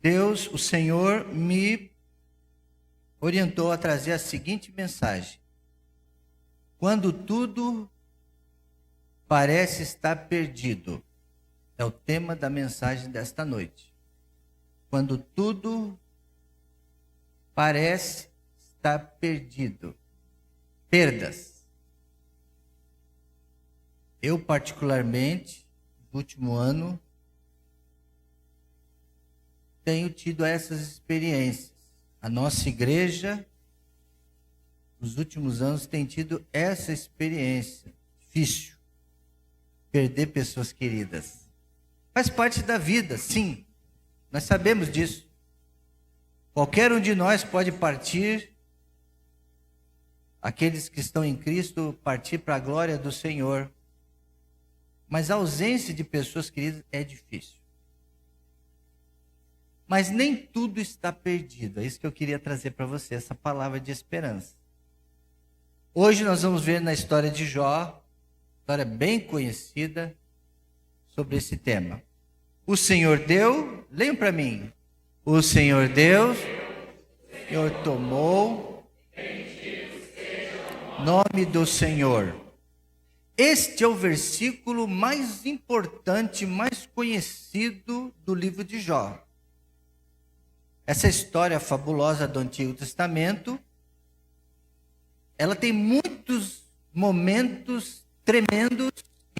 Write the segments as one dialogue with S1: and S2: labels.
S1: Deus, o Senhor, me orientou a trazer a seguinte mensagem: quando tudo parece estar perdido, é o tema da mensagem desta noite. Quando tudo parece estar perdido, perdas. Eu, particularmente, no último ano, tenho tido essas experiências. A nossa igreja, nos últimos anos, tem tido essa experiência difícil. Perder pessoas queridas. Faz parte da vida, sim. Nós sabemos disso. Qualquer um de nós pode partir. Aqueles que estão em Cristo, partir para a glória do Senhor. Mas a ausência de pessoas queridas é difícil. Mas nem tudo está perdido. É isso que eu queria trazer para você, essa palavra de esperança. Hoje nós vamos ver na história de Jó, história bem conhecida, sobre esse tema. O Senhor deu, leiam para mim. O Senhor Deus, o Senhor tomou, nome do Senhor. Este é o versículo mais importante, mais conhecido do livro de Jó. Essa história fabulosa do Antigo Testamento, ela tem muitos momentos tremendos,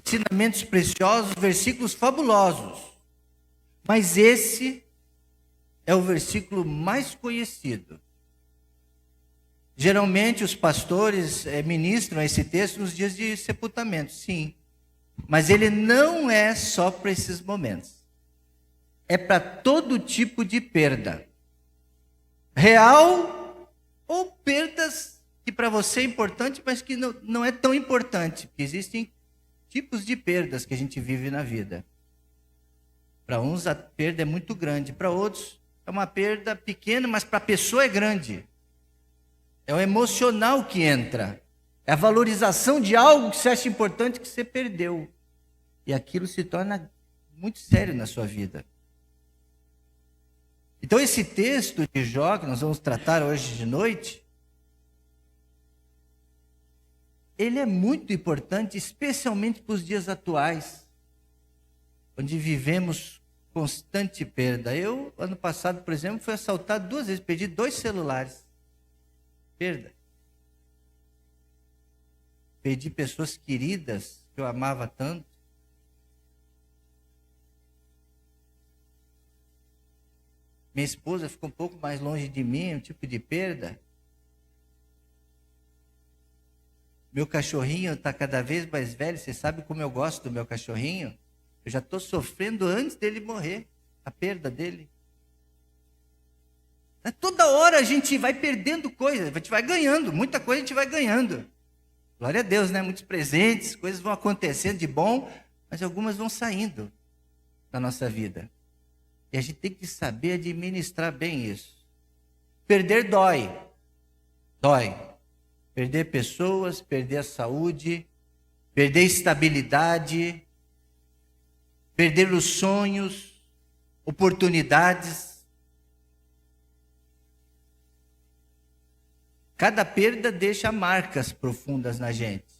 S1: ensinamentos preciosos, versículos fabulosos. Mas esse é o versículo mais conhecido. Geralmente os pastores ministram esse texto nos dias de sepultamento, sim. Mas ele não é só para esses momentos. É para todo tipo de perda. Real ou perdas que para você é importante, mas que não é tão importante. Porque existem tipos de perdas que a gente vive na vida. Para uns a perda é muito grande, para outros é uma perda pequena, mas para a pessoa é grande. É o emocional que entra. É a valorização de algo que você acha importante que você perdeu. E aquilo se torna muito sério na sua vida. Então esse texto de Jó, que nós vamos tratar hoje de noite, ele é muito importante, especialmente para os dias atuais, onde vivemos constante perda. Eu, ano passado, por exemplo, fui assaltado 2 vezes, perdi 2 celulares. Perda. Perdi pessoas queridas que eu amava tanto. Minha esposa ficou um pouco mais longe de mim, um tipo de perda. Meu cachorrinho está cada vez mais velho, você sabe como eu gosto do meu cachorrinho? Eu já estou sofrendo antes dele morrer, a perda dele. Toda hora a gente vai perdendo coisa, a gente vai ganhando, muita coisa a gente vai ganhando. Glória a Deus, né? Muitos presentes, coisas vão acontecendo de bom, mas algumas vão saindo da nossa vida. E a gente tem que saber administrar bem isso. Perder dói. Dói. Perder pessoas, perder a saúde, perder estabilidade, perder os sonhos, oportunidades. Cada perda deixa marcas profundas na gente.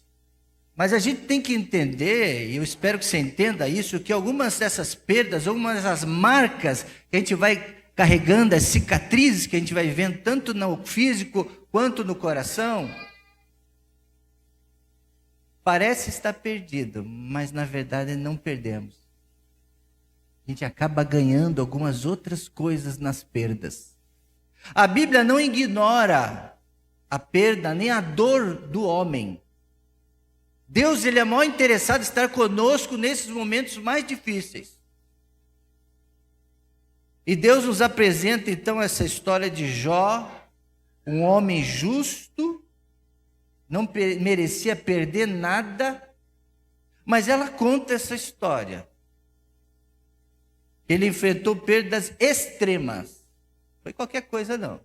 S1: Mas a gente tem que entender, e eu espero que você entenda isso, que algumas dessas perdas, algumas dessas marcas que a gente vai carregando, as cicatrizes que a gente vai vendo, tanto no físico quanto no coração, parece estar perdido, mas na verdade não perdemos. A gente acaba ganhando algumas outras coisas nas perdas. A Bíblia não ignora a perda nem a dor do homem. Deus, ele é mal interessado em estar conosco nesses momentos mais difíceis. E Deus nos apresenta então essa história de Jó, um homem justo, não merecia perder nada, mas ela conta essa história. Ele enfrentou perdas extremas. Não foi qualquer coisa não.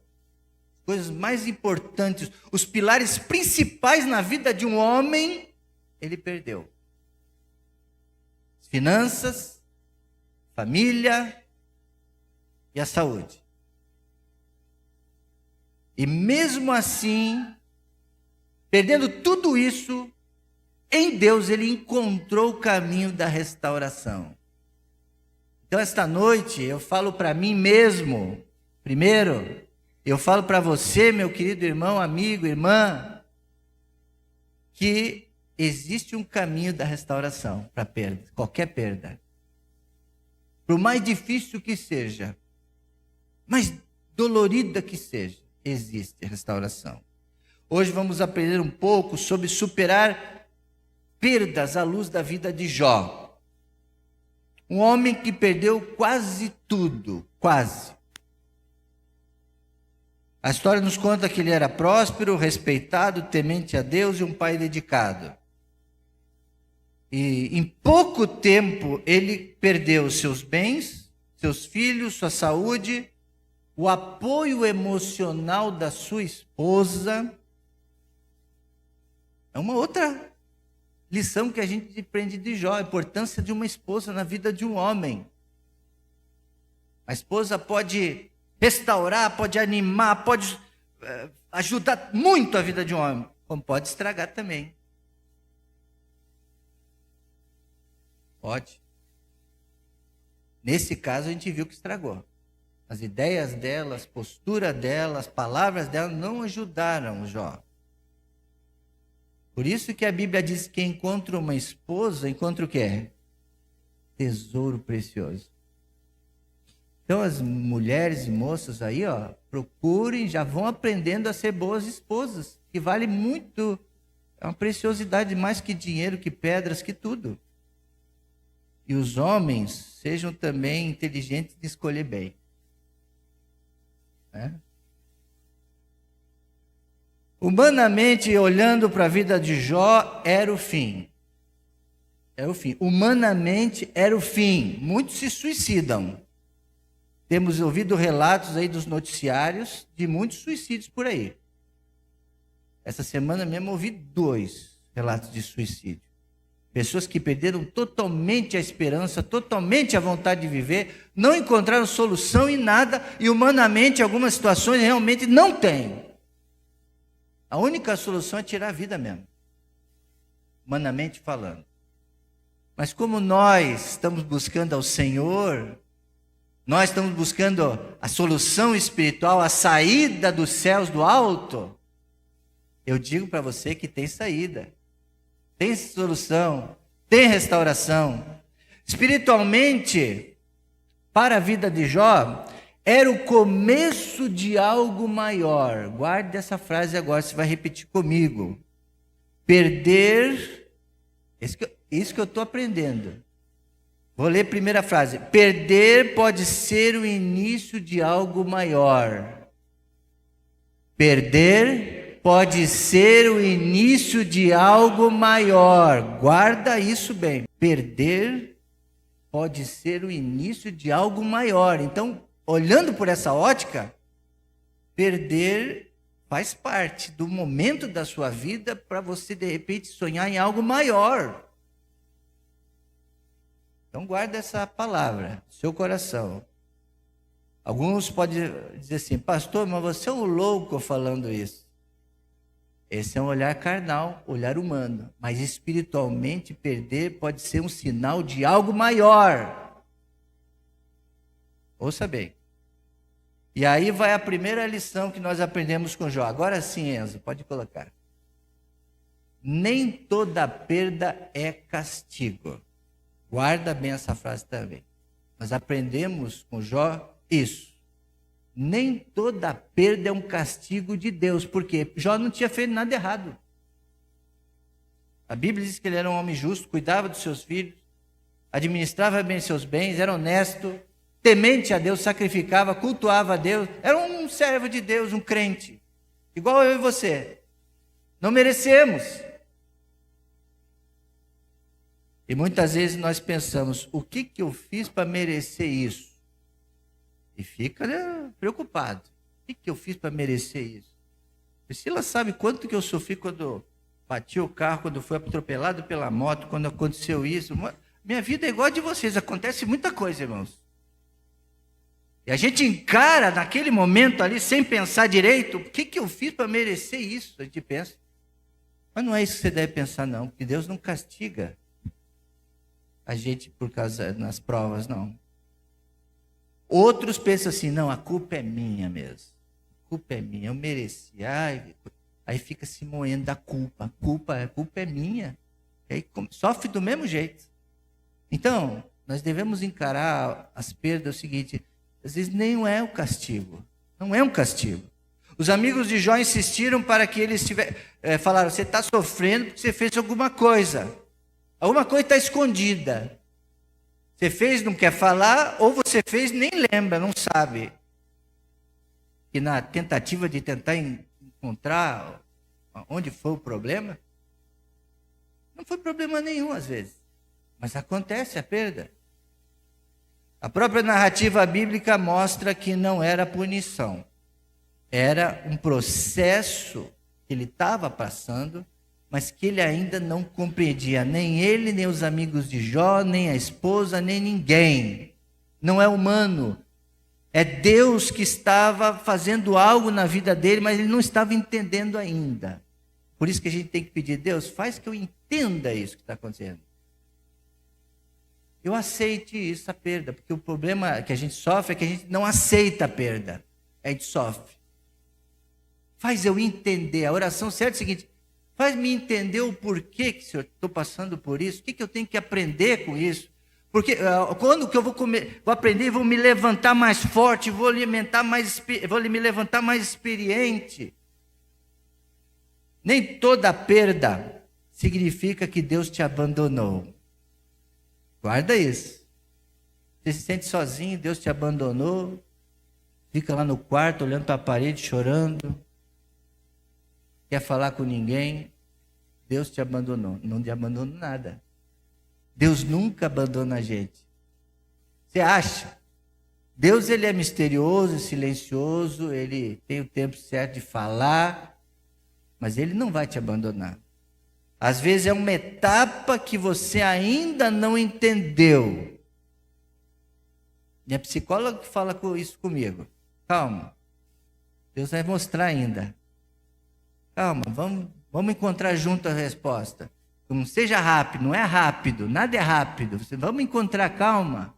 S1: Coisas mais importantes, os pilares principais na vida de um homem, ele perdeu. Finanças, família, e a saúde. E mesmo assim, perdendo tudo isso, em Deus ele encontrou o caminho da restauração. Então esta noite eu falo para mim mesmo, primeiro, eu falo para você, meu querido irmão, amigo, irmã, que existe um caminho da restauração para perda, qualquer perda. Por mais difícil que seja, mais dolorida que seja, existe restauração. Hoje vamos aprender um pouco sobre superar perdas à luz da vida de Jó. Um homem que perdeu quase tudo, quase. A história nos conta que ele era próspero, respeitado, temente a Deus e um pai dedicado. E em pouco tempo ele perdeu seus bens, seus filhos, sua saúde, o apoio emocional da sua esposa. É uma outra lição que a gente aprende de Jó, a importância de uma esposa na vida de um homem. A esposa pode restaurar, pode animar, pode ajudar muito a vida de um homem, como pode estragar também. Pode. Nesse caso a gente viu que estragou. As ideias dela, as posturas dela, as palavras dela não ajudaram Jó. Por isso que a Bíblia diz que encontra uma esposa, encontra o quê? Tesouro precioso. Então as mulheres e moças aí, procurem, já vão aprendendo a ser boas esposas, que vale muito, é uma preciosidade mais que dinheiro, que pedras, que tudo. E os homens sejam também inteligentes de escolher bem. Humanamente, olhando para a vida de Jó, era o fim. Era o fim. Humanamente, era o fim. Muitos se suicidam. Temos ouvido relatos aí dos noticiários de muitos suicídios por aí. Essa semana mesmo ouvi 2 relatos de suicídio. Pessoas que perderam totalmente a esperança, totalmente a vontade de viver, não encontraram solução em nada e humanamente algumas situações realmente não têm. A única solução é tirar a vida mesmo, humanamente falando. Mas como nós estamos buscando ao Senhor, nós estamos buscando a solução espiritual, a saída dos céus do alto, eu digo para você que tem saída. Tem solução, tem restauração. Espiritualmente, para a vida de Jó, era o começo de algo maior. Guarde essa frase agora, você vai repetir comigo. Perder, isso que eu estou aprendendo. Vou ler a primeira frase. Perder pode ser o início de algo maior. Perder pode ser o início de algo maior. Guarda isso bem. Perder pode ser o início de algo maior. Então, olhando por essa ótica, perder faz parte do momento da sua vida para você, de repente, sonhar em algo maior. Então, guarda essa palavra no seu coração. Alguns podem dizer assim, pastor, mas você é um louco falando isso. Esse é um olhar carnal, olhar humano. Mas espiritualmente, perder pode ser um sinal de algo maior. Ouça bem. E aí vai a primeira lição que nós aprendemos com Jó. Agora sim, Enzo, pode colocar. Nem toda perda é castigo. Guarda bem essa frase também. Nós aprendemos com Jó isso. Nem toda perda é um castigo de Deus. Por quê? Jó não tinha feito nada errado. A Bíblia diz que ele era um homem justo, cuidava dos seus filhos, administrava bem seus bens, era honesto, temente a Deus, sacrificava, cultuava a Deus. Era um servo de Deus, um crente. Igual eu e você. Não merecemos. E muitas vezes nós pensamos, o que eu fiz para merecer isso? E fica preocupado. O que eu fiz para merecer isso? Priscila sabe quanto que eu sofri quando bati o carro, quando fui atropelado pela moto, quando aconteceu isso. Minha vida é igual a de vocês, acontece muita coisa, irmãos. E a gente encara naquele momento ali, sem pensar direito, o que eu fiz para merecer isso? A gente pensa. Mas não é isso que você deve pensar, não, porque Deus não castiga a gente por causa nas provas, não. Outros pensam assim, não, a culpa é minha mesmo. A culpa é minha, eu mereci. Aí fica se moendo da culpa. A culpa é minha. E aí sofre do mesmo jeito. Então, nós devemos encarar as perdas o seguinte, às vezes nem é o castigo. Não é um castigo. Os amigos de Jó insistiram para que eles falaram, você está sofrendo porque você fez alguma coisa. Alguma coisa está escondida. Você fez, não quer falar, ou você fez, nem lembra, não sabe. E na tentativa de tentar encontrar onde foi o problema, não foi problema nenhum às vezes. Mas acontece a perda. A própria narrativa bíblica mostra que não era punição. Era um processo que ele estava passando, mas que ele ainda não compreendia. Nem ele, nem os amigos de Jó, nem a esposa, nem ninguém. Não é humano. É Deus que estava fazendo algo na vida dele, mas ele não estava entendendo ainda. Por isso que a gente tem que pedir, Deus, faz que eu entenda isso que está acontecendo. Eu aceite isso, a perda, porque o problema que a gente sofre é que a gente não aceita a perda. A gente sofre. Faz eu entender. A oração certa é o seguinte, faz-me entender o porquê que eu estou passando por isso, o que eu tenho que aprender com isso. Porque quando que eu vou aprender, vou me levantar mais forte, vou me levantar mais experiente. Nem toda perda significa que Deus te abandonou. Guarda isso. Você se sente sozinho, Deus te abandonou, fica lá no quarto olhando para a parede, chorando, quer falar com ninguém, Deus te abandonou. Não te abandonou nada. Deus nunca abandona a gente. Você acha? Deus, ele é misterioso, silencioso, ele tem o tempo certo de falar, mas ele não vai te abandonar. Às vezes é uma etapa que você ainda não entendeu. Minha psicóloga que fala isso comigo. Calma. Deus vai mostrar ainda. Calma, vamos encontrar junto a resposta. Não seja rápido, não é rápido, nada é rápido. Vamos encontrar, calma.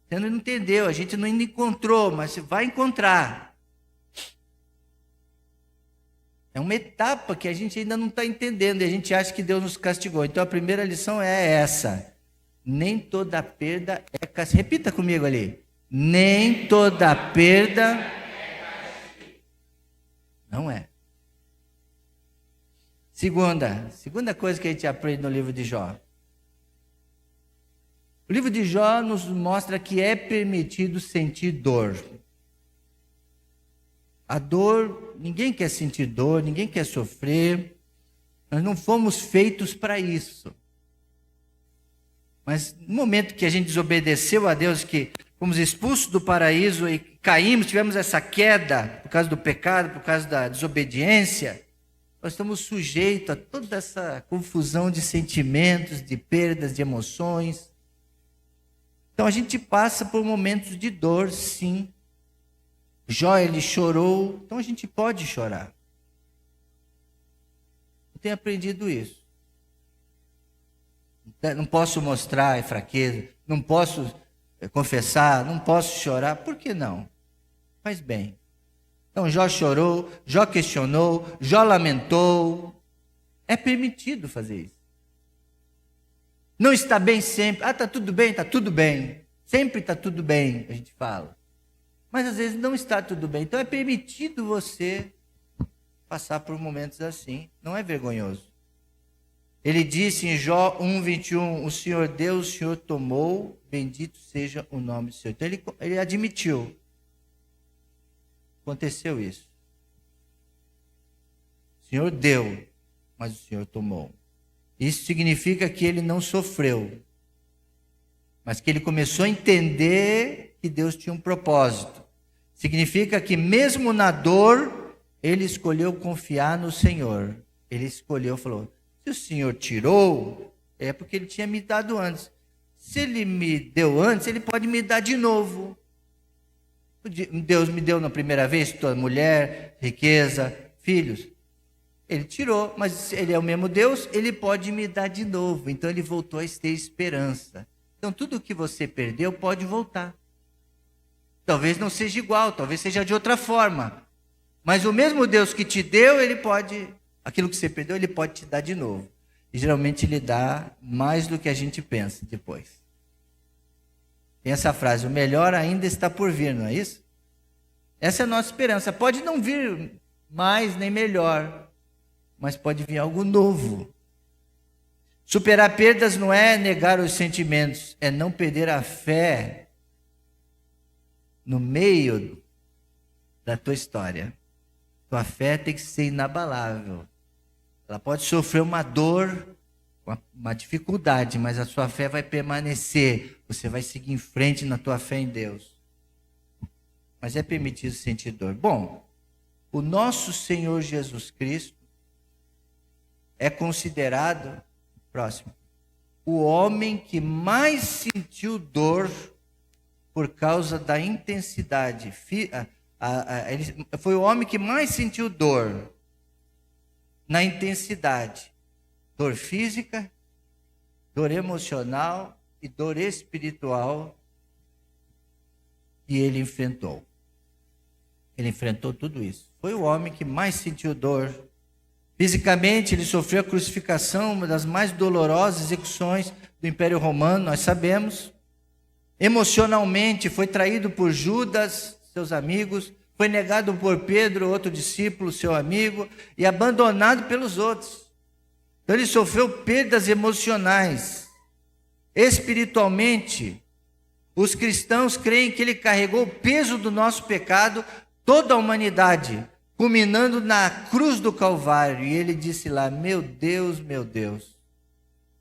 S1: Você não entendeu, a gente não ainda encontrou, mas você vai encontrar. É uma etapa que a gente ainda não está entendendo e a gente acha que Deus nos castigou. Então a primeira lição é essa. Nem toda perda é castigo. Repita comigo ali. Nem toda perda não é. Segunda coisa que a gente aprende no livro de Jó. O livro de Jó nos mostra que é permitido sentir dor. A dor, ninguém quer sentir dor, ninguém quer sofrer. Nós não fomos feitos para isso. Mas no momento que a gente desobedeceu a Deus, que fomos expulsos do paraíso e caímos, tivemos essa queda por causa do pecado, por causa da desobediência, nós estamos sujeitos a toda essa confusão de sentimentos, de perdas, de emoções. Então a gente passa por momentos de dor, sim. Jó, ele chorou, então a gente pode chorar. Eu tenho aprendido isso. Não posso mostrar fraqueza, não posso confessar, não posso chorar. Por que não? Faz bem. Então Jó chorou, Jó questionou, Jó lamentou. É permitido fazer isso. Não está bem sempre. Está tudo bem, está tudo bem. Sempre está tudo bem, a gente fala. Mas às vezes não está tudo bem. Então é permitido você passar por momentos assim. Não é vergonhoso. Ele disse em Jó 1:21, o Senhor deu, o Senhor tomou, bendito seja o nome do Senhor. Então ele admitiu. Aconteceu isso. O Senhor deu, mas o Senhor tomou. Isso significa que ele não sofreu, mas que ele começou a entender que Deus tinha um propósito. Significa que mesmo na dor, ele escolheu confiar no Senhor. Ele escolheu, falou, se o Senhor tirou, é porque ele tinha me dado antes. Se ele me deu antes, ele pode me dar de novo. Deus me deu na primeira vez toda mulher, riqueza, filhos. Ele tirou, mas ele é o mesmo Deus, ele pode me dar de novo. Então ele voltou a ter esperança. Então tudo que você perdeu pode voltar. Talvez não seja igual, talvez seja de outra forma. Mas o mesmo Deus que te deu, ele pode, aquilo que você perdeu, ele pode te dar de novo. E geralmente ele dá mais do que a gente pensa depois. Tem essa frase, o melhor ainda está por vir, não é isso? Essa é a nossa esperança. Pode não vir mais nem melhor, mas pode vir algo novo. Superar perdas não é negar os sentimentos, é não perder a fé no meio da tua história. Tua fé tem que ser inabalável. Ela pode sofrer uma dor, uma dificuldade, mas a sua fé vai permanecer. Você vai seguir em frente na tua fé em Deus. Mas é permitido sentir dor. Bom, o nosso Senhor Jesus Cristo é considerado, próximo, o homem que mais sentiu dor por causa da intensidade. Ele foi o homem que mais sentiu dor na intensidade. Dor física, dor emocional e dor espiritual que ele enfrentou. Ele enfrentou tudo isso. Foi o homem que mais sentiu dor. Fisicamente, ele sofreu a crucificação, uma das mais dolorosas execuções do Império Romano, nós sabemos. Emocionalmente, foi traído por Judas, seus amigos, foi negado por Pedro, outro discípulo, seu amigo, e abandonado pelos outros. Então ele sofreu perdas emocionais. Espiritualmente, os cristãos creem que ele carregou o peso do nosso pecado, toda a humanidade, culminando na cruz do Calvário. E ele disse lá, meu Deus,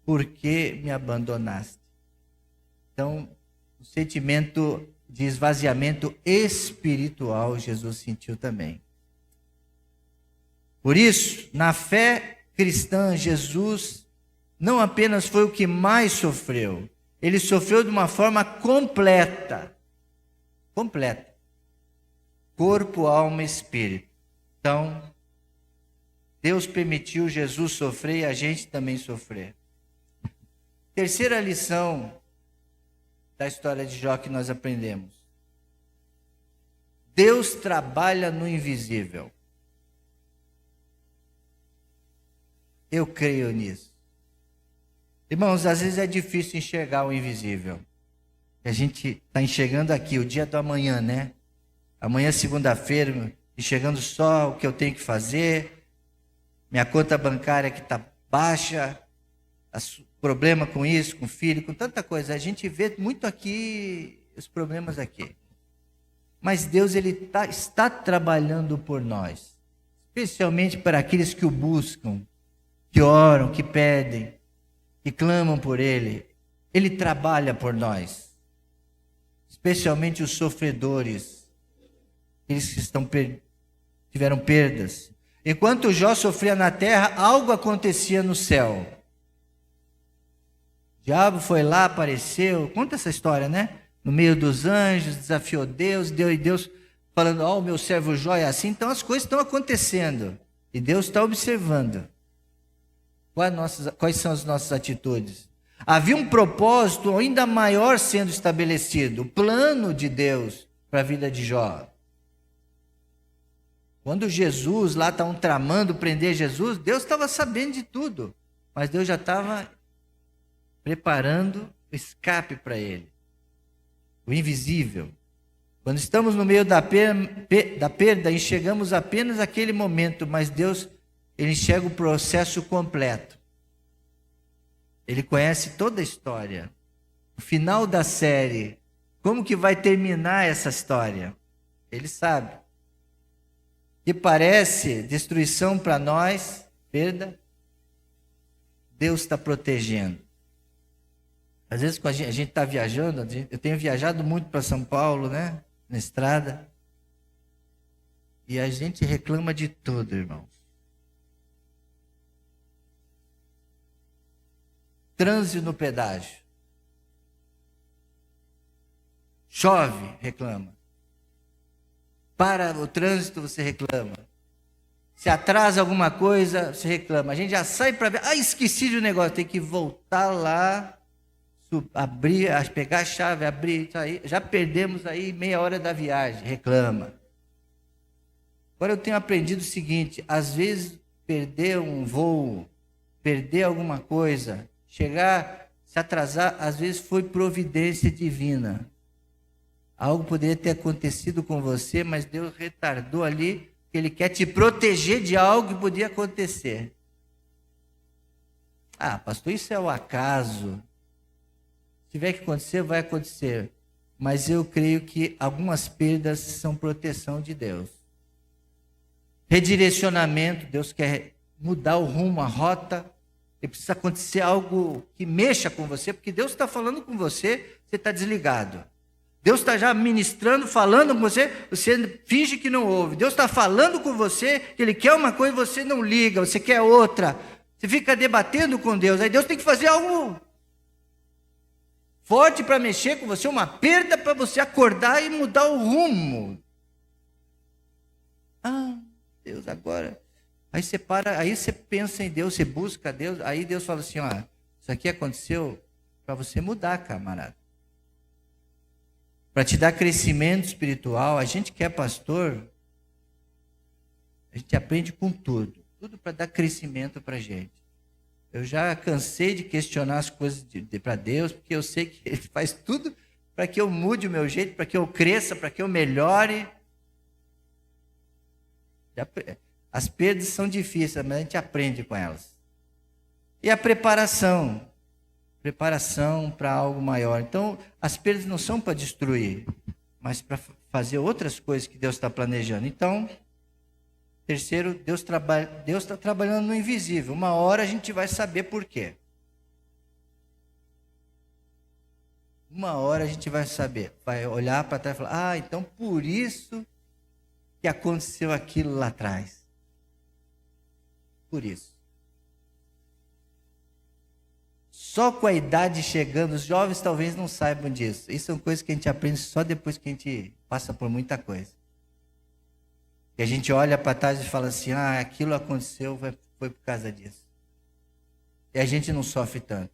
S1: por que me abandonaste? Então, o sentimento de esvaziamento espiritual Jesus sentiu também. Por isso, na fé cristã, Jesus não apenas foi o que mais sofreu, ele sofreu de uma forma completa. Completa. Corpo, alma e espírito. Então, Deus permitiu Jesus sofrer e a gente também sofrer. Terceira lição da história de Jó que nós aprendemos. Deus trabalha no invisível. Eu creio nisso. Irmãos, às vezes é difícil enxergar o invisível. A gente está enxergando aqui o dia do amanhã, né? Amanhã é segunda-feira, enxergando só o que eu tenho que fazer, minha conta bancária que está baixa, problema com isso, com o filho, com tanta coisa. A gente vê muito aqui os problemas aqui. Mas Deus está trabalhando por nós, especialmente para aqueles que o buscam, que oram, que pedem, que clamam por Ele. Ele trabalha por nós, especialmente os sofredores, aqueles que tiveram perdas. Enquanto Jó sofria na terra, algo acontecia no céu. O diabo foi lá, apareceu, conta essa história, né? No meio dos anjos, desafiou Deus, e Deus falando, o meu servo Jó é assim. Então as coisas estão acontecendo, e Deus está observando. Quais são as nossas atitudes? Havia um propósito ainda maior sendo estabelecido, o plano de Deus para a vida de Jó. Quando Jesus lá estavam tramando prender Jesus, Deus estava sabendo de tudo, mas Deus já estava preparando o escape para ele. O invisível. Quando estamos no meio da perda, enxergamos apenas aquele momento, mas Deus, Ele enxerga o processo completo. Ele conhece toda a história. O final da série, como que vai terminar essa história? Ele sabe. Que parece destruição para nós, perda, Deus está protegendo. Às vezes, quando a gente está viajando, eu tenho viajado muito para São Paulo, né? Na estrada. E a gente reclama de tudo, irmão. Trânsito no pedágio. Chove, reclama. para o trânsito, você reclama. Se atrasa alguma coisa, você reclama. A gente já sai para ver, esqueci de um negócio, tem que voltar lá, abrir, pegar a chave, abrir, sair. Já perdemos aí meia hora da viagem, reclama. Agora eu tenho aprendido o seguinte, às vezes perder um voo, perder alguma coisa, chegar, se atrasar, às vezes foi providência divina. Algo poderia ter acontecido com você, mas Deus retardou ali, porque Ele quer te proteger de algo que podia acontecer. Pastor, isso é o acaso. Se tiver que acontecer, vai acontecer. Mas eu creio que algumas perdas são proteção de Deus. Redirecionamento, Deus quer mudar o rumo, a rota. E precisa acontecer algo que mexa com você, porque Deus está falando com você, você está desligado. Deus está já ministrando, falando com você, você finge que não ouve. Deus está falando com você, que Ele quer uma coisa e você não liga, você quer outra. Você fica debatendo com Deus, aí Deus tem que fazer algo forte para mexer com você, uma perda para você acordar e mudar o rumo. Deus, agora. Aí você para, aí você pensa em Deus, você busca Deus, aí Deus fala assim, isso aqui aconteceu para você mudar, camarada. Para te dar crescimento espiritual. A gente que é pastor, a gente aprende com tudo para dar crescimento para a gente. Eu já cansei de questionar as coisas para Deus, porque eu sei que Ele faz tudo para que eu mude o meu jeito, para que eu cresça, para que eu melhore. As perdas são difíceis, mas a gente aprende com elas. E a preparação para algo maior. Então, as perdas não são para destruir, mas para fazer outras coisas que Deus está planejando. Então, terceiro, Deus está trabalhando no invisível. Uma hora a gente vai saber por quê. Uma hora a gente vai saber, vai olhar para trás e falar, então por isso que aconteceu aquilo lá atrás. Por isso. Só com a idade chegando, os jovens talvez não saibam disso. Isso são coisas que a gente aprende só depois que a gente passa por muita coisa. E a gente olha para trás e fala assim, aquilo aconteceu, foi por causa disso. E a gente não sofre tanto.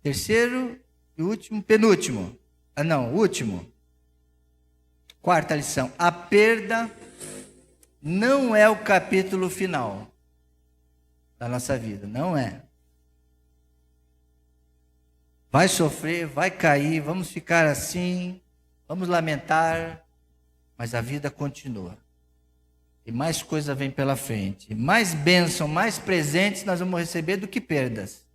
S1: Terceiro e último, penúltimo. Último. Quarta lição. A perda não é o capítulo final da nossa vida. Não é. Vai sofrer, vai cair, vamos ficar assim, vamos lamentar, mas a vida continua. E mais coisa vem pela frente. Mais bênção, mais presentes nós vamos receber do que perdas.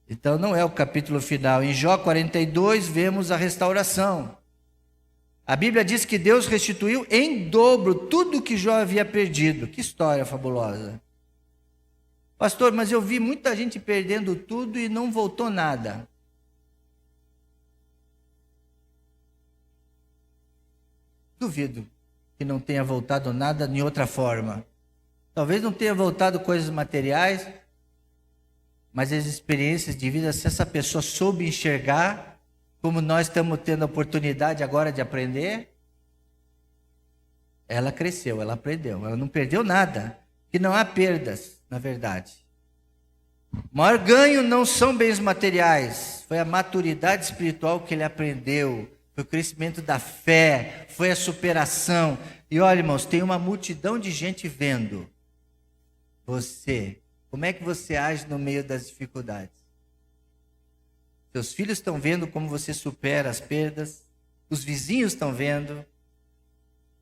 S1: Então não é o capítulo final. Em Jó 42 vemos a restauração. A Bíblia diz que Deus restituiu em dobro tudo o que Jó havia perdido. Que história fabulosa. Pastor, mas eu vi muita gente perdendo tudo e não voltou nada. Duvido que não tenha voltado nada de outra forma. Talvez não tenha voltado coisas materiais, mas as experiências de vida, se essa pessoa soube enxergar, como nós estamos tendo a oportunidade agora de aprender, ela cresceu, ela aprendeu, ela não perdeu nada, que não há perdas, na verdade. O maior ganho não são bens materiais, foi a maturidade espiritual que ele aprendeu, foi o crescimento da fé, foi a superação. E olha, irmãos, tem uma multidão de gente vendo você. Como é que você age no meio das dificuldades? Seus filhos estão vendo como você supera as perdas, os vizinhos estão vendo.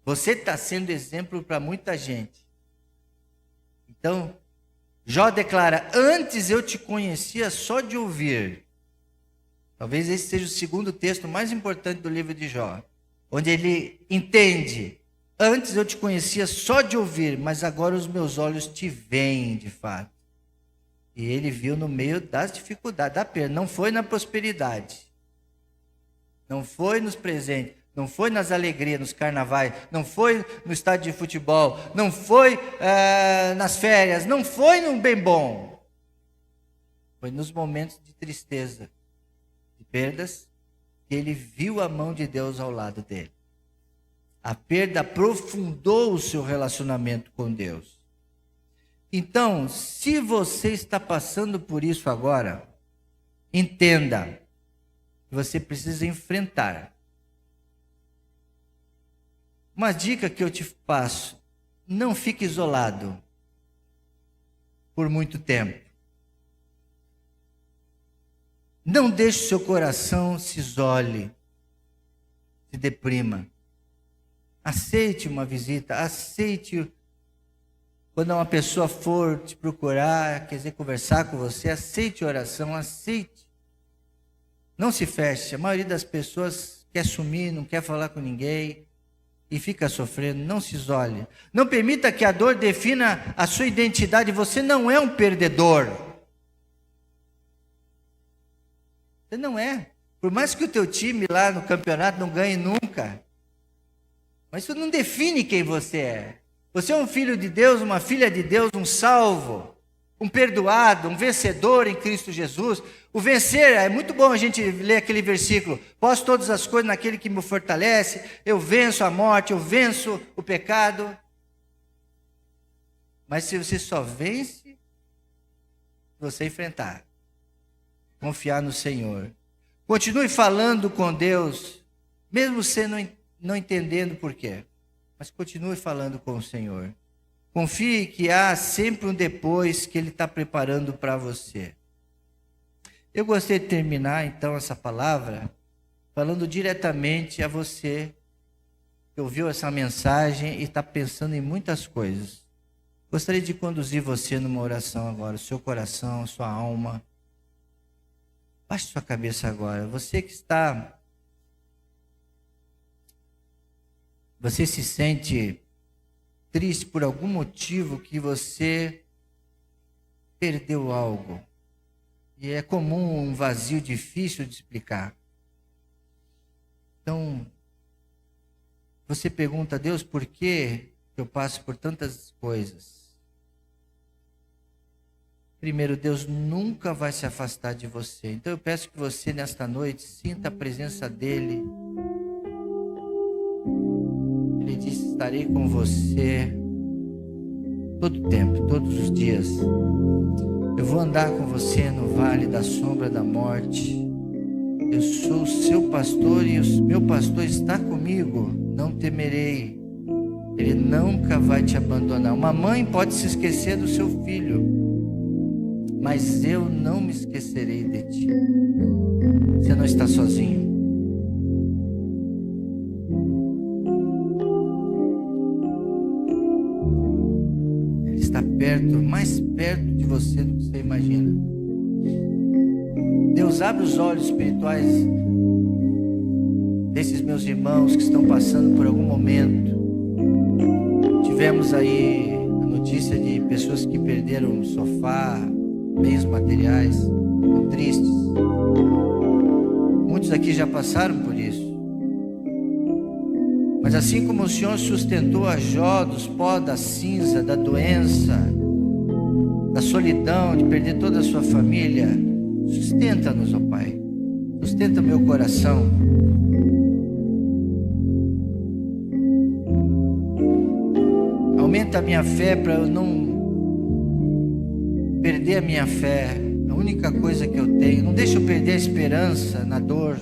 S1: Você está sendo exemplo para muita gente. Então, Jó declara, antes eu te conhecia só de ouvir. Talvez esse seja o segundo texto mais importante do livro de Jó, onde ele entende, antes eu te conhecia só de ouvir, mas agora os meus olhos te veem de fato. E ele viu no meio das dificuldades, da perda, não foi na prosperidade, não foi nos presentes, não foi nas alegrias, nos carnavais, não foi no estádio de futebol, não foi nas férias, não foi num bem bom. Foi nos momentos de tristeza, de perdas, que ele viu a mão de Deus ao lado dele. A perda aprofundou o seu relacionamento com Deus. Então, se você está passando por isso agora, entenda que você precisa enfrentar. Uma dica que eu te passo: não fique isolado por muito tempo. Não deixe seu coração se isole, se deprima. Aceite uma visita, aceite quando uma pessoa for te procurar, quer dizer, conversar com você, aceite a oração, aceite. Não se feche. A maioria das pessoas quer sumir, não quer falar com ninguém e fica sofrendo. Não se isole. Não permita que a dor defina a sua identidade. Você não é um perdedor. Você não é. Por mais que o teu time lá no campeonato não ganhe nunca, mas isso não define quem você é. Você é um filho de Deus, uma filha de Deus, um salvo, um perdoado, um vencedor em Cristo Jesus. O vencer, é muito bom a gente ler aquele versículo: posso todas as coisas naquele que me fortalece, eu venço a morte, eu venço o pecado. Mas se você só vence, se você enfrentar, confiar no Senhor. Continue falando com Deus, mesmo você não entendendo por quê. Mas continue falando com o Senhor. Confie que há sempre um depois que Ele está preparando para você. Eu gostaria de terminar então essa palavra falando diretamente a você que ouviu essa mensagem e está pensando em muitas coisas. Gostaria de conduzir você numa oração agora, o seu coração, sua alma. Baixe sua cabeça agora. Você que está... Você se sente triste por algum motivo que você perdeu algo. E é comum um vazio difícil de explicar. Então, você pergunta a Deus por que eu passo por tantas coisas. Primeiro, Deus nunca vai se afastar de você. Então eu peço que você nesta noite sinta a presença dEle. Ele disse: estarei com você todo o tempo, todos os dias. Eu vou andar com você no vale da sombra da morte. Eu sou o seu pastor e o meu pastor está comigo. Não temerei. Ele nunca vai te abandonar. Uma mãe pode se esquecer do seu filho, mas eu não me esquecerei de ti. Você não está sozinho. Ele está perto, mais perto de você do que você imagina. Deus, abre os olhos espirituais desses meus irmãos que estão passando por algum momento. Tivemos aí a notícia de pessoas que perderam o sofá, bens materiais, estão tristes. Muitos aqui já passaram por isso. Mas assim como o Senhor sustentou a Jó dos pó da cinza, da doença, da solidão, de perder toda a sua família, sustenta-nos, ó Pai. Sustenta meu coração. Aumenta a minha fé para eu não perder a minha fé, a única coisa que eu tenho. Não deixa eu perder a esperança na dor.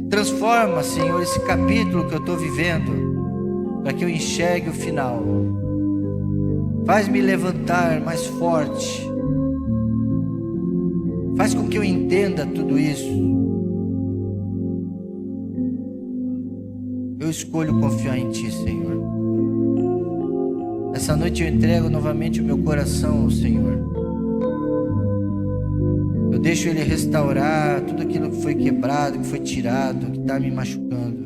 S1: Transforma, Senhor, esse capítulo que eu estou vivendo, para que eu enxergue o final. Faz-me levantar mais forte. Faz com que eu entenda tudo isso. Eu escolho confiar em Ti, Senhor. Essa noite eu entrego novamente o meu coração ao Senhor. Eu deixo Ele restaurar tudo aquilo que foi quebrado, que foi tirado, que está me machucando.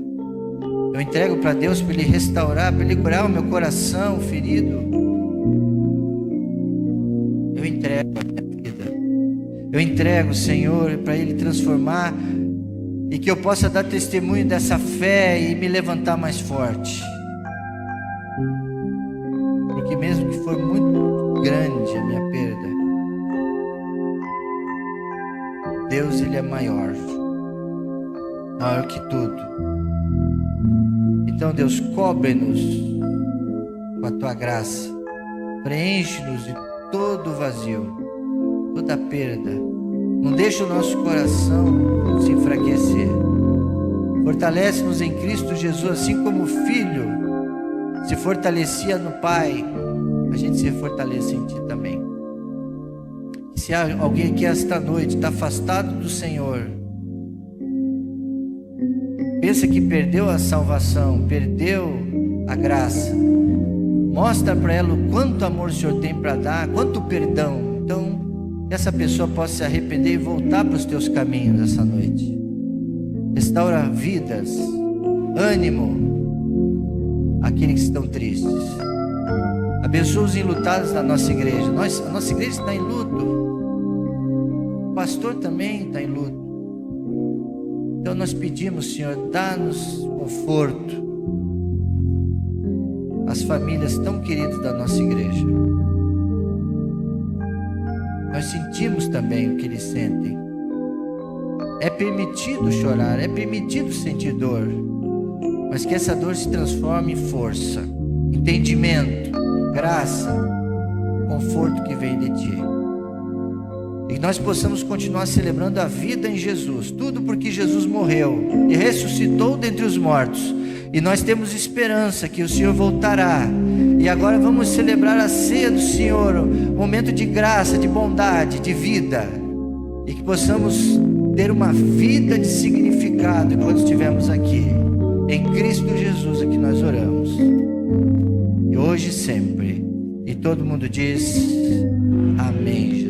S1: Eu entrego para Deus para Ele restaurar, para Ele curar o meu coração ferido. Eu entrego a minha vida. Eu entrego, Senhor, para Ele transformar e que eu possa dar testemunho dessa fé e me levantar mais forte. Porque mesmo que for muito grande a minha perda, Deus, Ele é maior. maior que tudo. Então, Deus, cobre-nos com a tua graça, preenche-nos de todo o vazio, toda a perda. Não deixa o nosso coração se enfraquecer. Fortalece-nos em Cristo Jesus, assim como o Filho se fortalecia no Pai, a gente se fortaleça em Ti também. Se há alguém aqui esta noite está afastado do Senhor, pensa que perdeu a salvação, perdeu a graça, mostra para ela o quanto amor o Senhor tem para dar, quanto perdão. Então, que essa pessoa possa se arrepender e voltar para os teus caminhos essa noite. Restaura vidas, ânimo àqueles que estão tristes. Abençoa os enlutados da nossa igreja. A nossa igreja está em luto. O pastor também está em luto. Então nós pedimos, Senhor, dá-nos conforto às famílias tão queridas da nossa igreja. Nós sentimos também o que eles sentem. É permitido chorar, é permitido sentir dor, mas que essa dor se transforme em força, entendimento, graça, conforto que vem de Ti. E que nós possamos continuar celebrando a vida em Jesus, tudo porque Jesus morreu e ressuscitou dentre os mortos. E nós temos esperança que o Senhor voltará. E agora vamos celebrar a ceia do Senhor, um momento de graça, de bondade, de vida. E que possamos ter uma vida de significado enquanto estivermos aqui. Em Cristo Jesus é que nós oramos. E hoje e sempre. E todo mundo diz: Amém, Jesus.